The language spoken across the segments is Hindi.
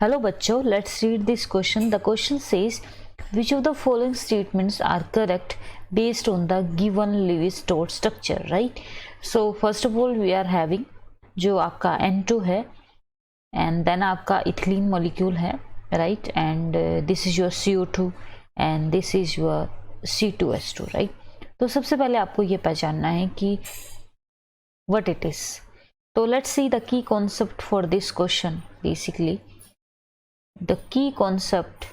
हेलो बच्चों, let's read this question. The question says which of the following statements are correct based on the given Lewis-Strauss structure, right? So first of all we are having जो आपका N2 है and then आपका ethylene molecule है, right? And this is your CO2 and this is your C2H2, right? तो सबसे पहले आपको ये पहचानना है कि what it is. So let's see the key concept for this question. Basically the key concept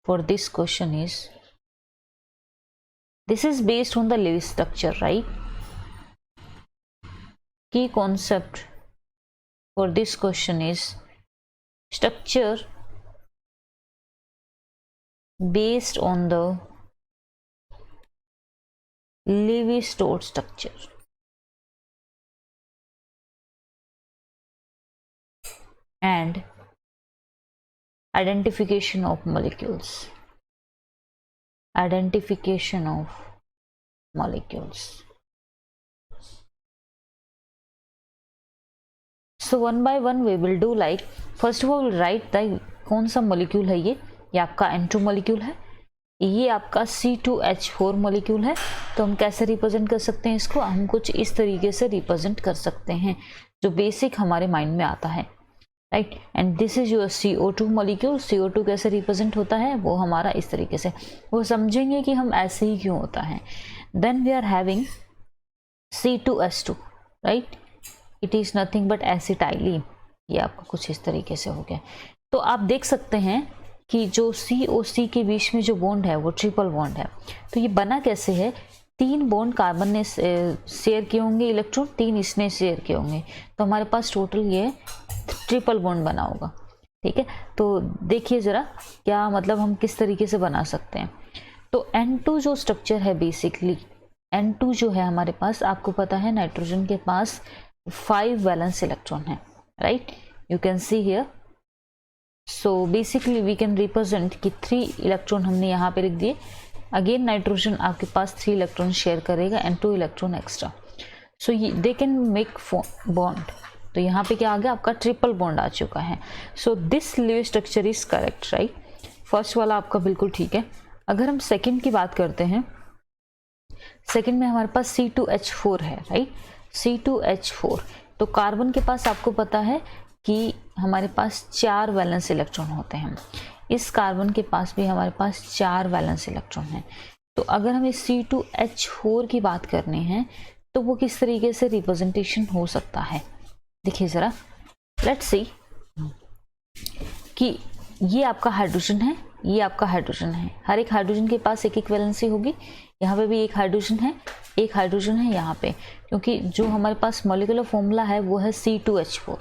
for this question is, this is based on the Lewis structure, right? Key concept for this question is structure based on the Lewis-Strauss structure. And identification of molecules. Identification of molecules. So one by one we will do, like first of all we'll write the कौन सा molecule है. ये आपका N2 molecule है, ये आपका C2H4 molecule है. तो हम कैसे रिप्रेजेंट कर सकते हैं इसको? हम कुछ इस तरीके से रिप्रेजेंट कर सकते हैं जो बेसिक हमारे माइंड में आता है, right. And this is your CO2 molecule. CO2 कैसे रिप्रेजेंट होता है वो हमारा इस तरीके से, वो समझेंगे कि हम ऐसे ही क्यों होता है. Then we are having C2H2, right. It is nothing but acetylene. ये आपका कुछ इस तरीके से हो गया. तो आप देख सकते हैं कि जो COC के बीच में जो बॉन्ड है वो ट्रिपल बॉन्ड है. तो ये बना कैसे है? 3 बॉन्ड कार्बन ने शेयर किए होंगे इलेक्ट्रॉन, 3 इसने शेयर किए होंगे, तो हमारे पास टोटल ये ट्रिपल बॉन्ड बना होगा. ठीक है, तो देखिए जरा क्या मतलब हम किस तरीके से बना सकते हैं. तो N2 जो स्ट्रक्चर है, बेसिकली N2 जो है हमारे पास, आपको पता है नाइट्रोजन के पास 5 वैलेंस इलेक्ट्रॉन है, right. You can see here. So basically we can represent कि 3 इलेक्ट्रॉन हमने यहाँ पे लिख दिए. अगेन नाइट्रोजन आपके पास 3 इलेक्ट्रॉन शेयर करेगा and 2 electron extra. So they can make bond. तो यहाँ पे क्या आ गया? आपका ट्रिपल बॉन्ड आ चुका है. So this Lewis structure is correct, right. First वाला आपका बिल्कुल ठीक है. अगर हम सेकंड की बात करते हैं, सेकंड में हमारे पास C2H4 है, राइट. C2H4. तो कार्बन के पास आपको पता है कि हमारे पास 4 वैलेंस इलेक्ट्रॉन होते हैं. इस कार्बन के पास भी हमारे पास 4 वैलेंस इलेक्ट्रॉन हैं. तो अगर हमें C2H4 की बात करनी है तो वो किस तरीके से रिप्रेजेंटेशन हो सकता है? देखिए जरा, लेट्स सी कि ये आपका हाइड्रोजन है, ये आपका हाइड्रोजन है. हर एक हाइड्रोजन के पास एक वैलेंसी होगी. यहाँ पे भी एक हाइड्रोजन है, एक हाइड्रोजन है यहाँ पे, क्योंकि जो हमारे पास मॉलिक्यूलर फॉर्मूला है वो है C2H4.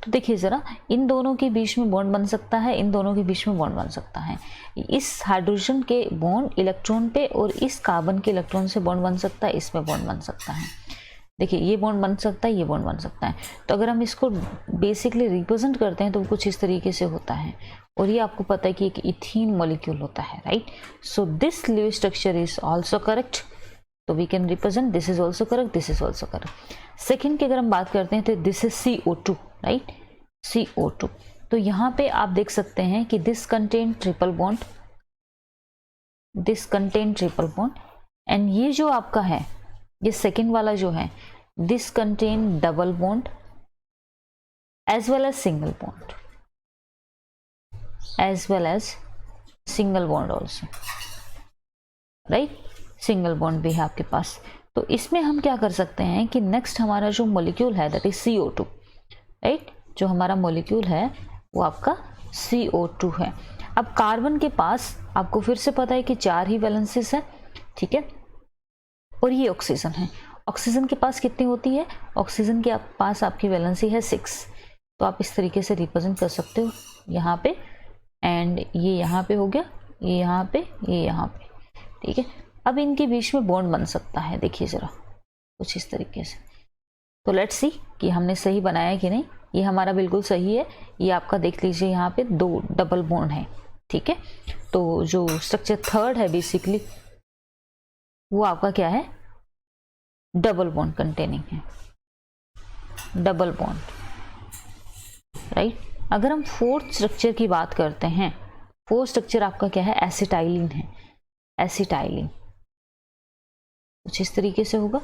तो देखिए जरा, इन दोनों के बीच में बॉन्ड बन सकता है, इन दोनों के बीच में बॉन्ड बन सकता है. इस हाइड्रोजन के बॉन्ड इलेक्ट्रॉन पे और इस कार्बन के इलेक्ट्रॉन से बॉन्ड बन सकता है, इसमें बॉन्ड बन सकता है. देखिए ये बॉन्ड बन सकता है, ये बॉन्ड बन सकता है. तो अगर हम इसको बेसिकली रिप्रेजेंट करते हैं तो कुछ इस तरीके से होता है. और ये आपको पता है कि एक इथीन मॉलिक्यूल होता है, right. So this Lewis structure is also correct. तो we can represent this is also correct, this is also correct. Second की अगर हम बात करते हैं तो this is CO2, right. CO2. तो यहाँ पे आप देख सकते हैं कि this contain triple bond, this contain triple bond. And ये जो आपका है, ये सेकेंड वाला जो है, this contain double bond as well as single bond, as well as single bond also, right. Single bond भी है आपके पास. तो इसमें हम क्या कर सकते हैं कि नेक्स्ट हमारा जो मॉलिक्यूल है दैट इज CO2, राइट. जो हमारा मॉलिक्यूल है वो आपका CO2 है. अब कार्बन के पास आपको फिर से पता है कि 4 ही वैलेंसीज है, ठीक है. और ये ऑक्सीजन है. ऑक्सीजन के पास कितनी होती है? ऑक्सीजन के पास आपकी वैलेंसी है 6. तो आप इस तरीके से रिप्रेजेंट कर सकते हो यहाँ पे. एंड ये यहाँ पे हो गया, ये यहाँ पे, ये यहाँ पे, ठीक है. अब इनके बीच में बॉन्ड बन सकता है. देखिए जरा कुछ इस तरीके से. तो लेट्स सी कि हमने सही बनाया कि नहीं. ये हमारा बिल्कुल सही है. ये आपका देख लीजिए यहाँ पे 2 डबल बॉन्ड है, ठीक है. तो जो स्ट्रक्चर थर्ड है बेसिकली वो आपका क्या है? डबल बॉन्ड कंटेनिंग है, डबल बॉन्ड, राइट. अगर हम फोर्थ स्ट्रक्चर की बात करते हैं, फोर्थ स्ट्रक्चर आपका क्या है, एसिटाइलिन है। एसिटाइलिन कुछ इस तरीके से होगा।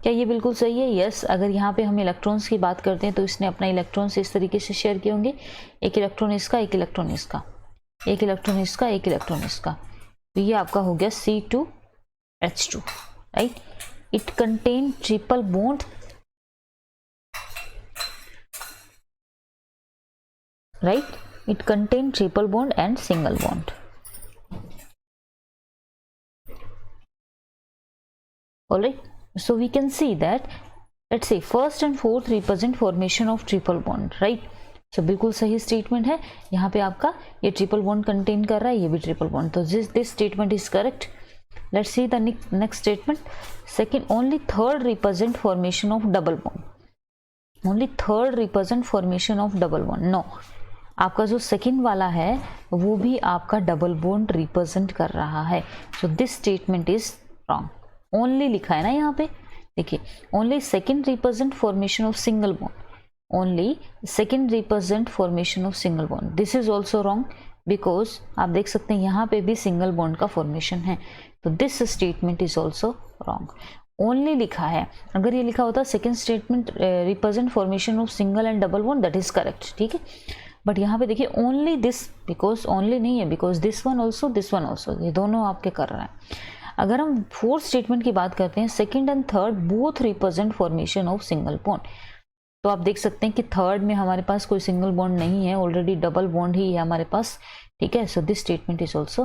क्या ये बिल्कुल सही है? यस। अगर यहाँ पे हम इलेक्ट्रॉन्स की बात करते हैं तो इसने अपना इलेक्ट्रॉन्स इस तरीके से शेयर किए होंगे, एक इलेक्ट्रॉन इसका, एक इलेक्ट्रॉन इसका, एक इलेक्ट्रॉन इसका, एक इलेक्ट्रॉन इसका। तो ये आपका हो गया C2H2, right. It contain triple bond, right, it contain triple bond and single bond. Alright, so we can see that, let's say first and fourth represent formation of triple bond, right? So बिल्कुल सही स्टेटमेंट है। यहाँ पे आपका ये ट्रिपल बॉन्ड कंटेन कर रहा है, ये भी ट्रिपल बॉन्ड, तो this statement is correct. Let's see the next statement. Second, only third represent formation of double bond. Only third represent formation of double bond. No, आपका जो सेकंड वाला है वो भी आपका डबल बॉन्ड रिप्रेजेंट कर रहा है। So this statement is wrong. Only लिखा है ना यहाँ पे, देखिए, only second represent formation of single bond, only second represent formation of single bond. This is also wrong because आप देख सकते हैं यहाँ पे भी सिंगल बॉन्ड का फॉर्मेशन है, तो this statement is also wrong. Only लिखा है, अगर ये लिखा होता second statement represent formation of single and double bond, that is correct, ठीक है। बट यहाँ पे देखिए ओनली दिस, बिकॉज ओनली नहीं है, बिकॉज दिस वन ऑल्सो, ये दोनों आपके कर रहे हैं। अगर हम फोर्थ स्टेटमेंट की बात करते हैं, second and third both represent formation of single bond, तो आप देख सकते हैं कि थर्ड में हमारे पास कोई सिंगल बॉन्ड नहीं है, ऑलरेडी डबल बॉन्ड ही है हमारे पास, ठीक है। So this statement is also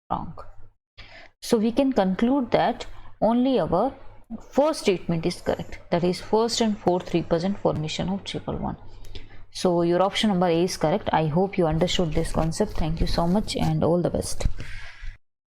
wrong. So we can conclude that only our first statement is correct, that is first and fourth represent formation of triple bond. So your option number A is correct. I hope you understood this concept. Thank you so much and all the best.